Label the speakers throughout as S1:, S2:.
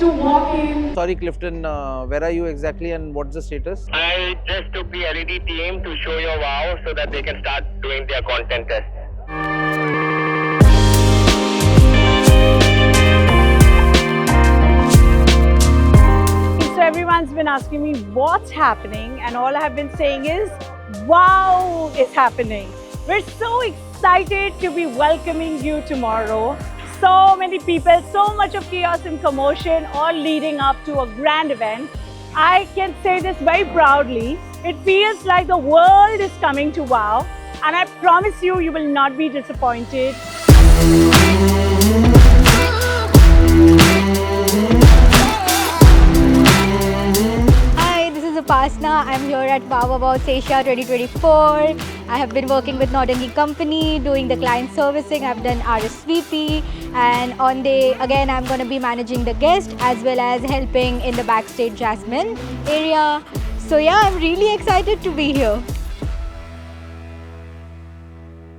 S1: to walk in.
S2: Sorry, Clifton, where are you exactly and what's the status?
S3: I just took the LED team to show your wow so that they can start doing their content test.
S1: So everyone's been asking me what's happening, and all I have been saying is, wow is happening. We're so excited to be welcoming you tomorrow. So many people, so much of chaos and commotion, all leading up to a grand event. I can say this very proudly. It feels like the world is coming to WOW, and I promise you, you will not be disappointed.
S4: Hi, this is Upasna. I'm here at WOW Awards Asia 2024. I have been working with Naudangi Company, doing the client servicing. I've done RSVP, and on day again, I'm going to be managing the guest as well as helping in the backstage Jasmine area. So yeah, I'm really excited to be here.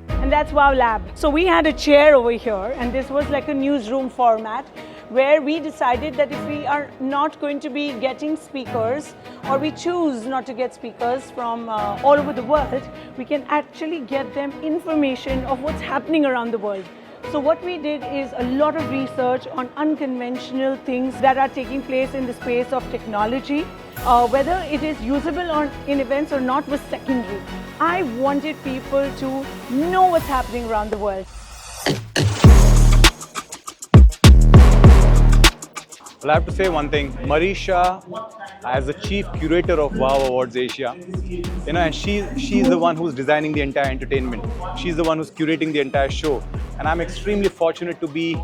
S1: And that's WOW Lab. So we had a chair over here, and this was like a newsroom format where we decided that if we are not going to be getting speakers, or we choose not to get speakers from all over the world, we can actually get them information of what's happening around the world. So what we did is a lot of research on unconventional things that are taking place in the space of technology. Whether it is usable in events or not was secondary. I wanted people to know what's happening around the world.
S5: Well, I have to say one thing. Marisha, as the chief curator of WOW Awards Asia, and she's the one who's designing the entire entertainment. She's the one who's curating the entire show, and I'm extremely fortunate to be,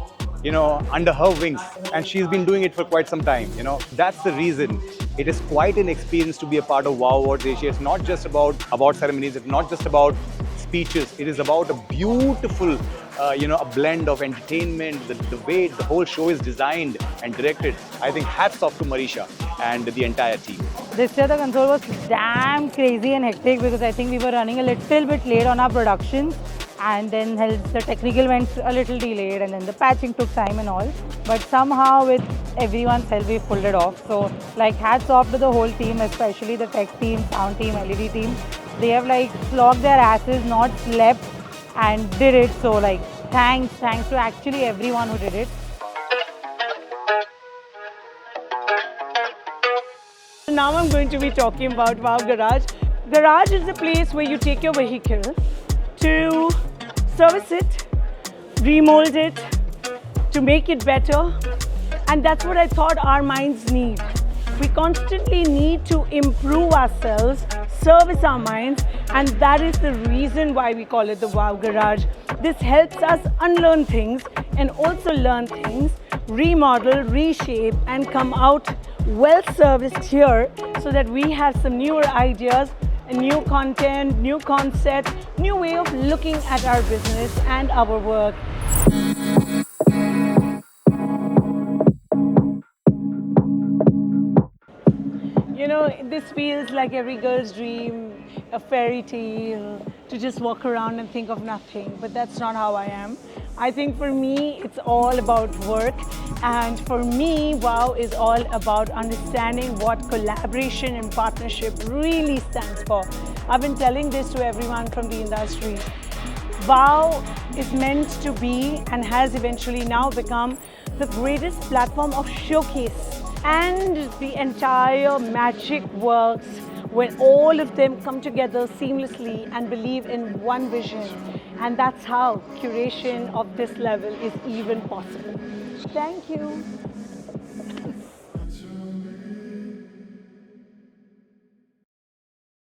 S5: under her wings. And she's been doing it for quite some time. That's the reason. It is quite an experience to be a part of WOW Awards Asia. It's not just about award ceremonies. It's not just about speeches. It is about a beautiful, a blend of entertainment, the way the whole show is designed and directed. I think hats off to Marisha and the entire team.
S6: This year the console was damn crazy and hectic because I think we were running a little bit late on our productions, and then the technical went a little delayed, and then the patching took time and all. But somehow with everyone's help we pulled it off. So hats off to the whole team, especially the tech team, sound team, LED team. They have slogged their asses, not slept, and did it. So thanks to actually everyone who did it.
S1: Now I'm going to be talking about WOW Garage. Garage is a place where you take your vehicle to service it, remold it, to make it better. And that's what I thought our minds need. We constantly need to improve ourselves, service our minds, and that is the reason why we call it the WOW Garage. This helps us unlearn things and also learn things, remodel, reshape, and come out well serviced here so that we have some newer ideas, and new content, new concepts, new way of looking at our business and our work. This feels like every girl's dream, a fairy tale, to just walk around and think of nothing. But that's not how I am. I think for me, it's all about work. And for me, WOW is all about understanding what collaboration and partnership really stands for. I've been telling this to everyone from the industry. WOW is meant to be and has eventually now become the greatest platform of showcase. And the entire magic works when all of them come together seamlessly and believe in one vision. And that's how curation of this level is even possible. Thank you.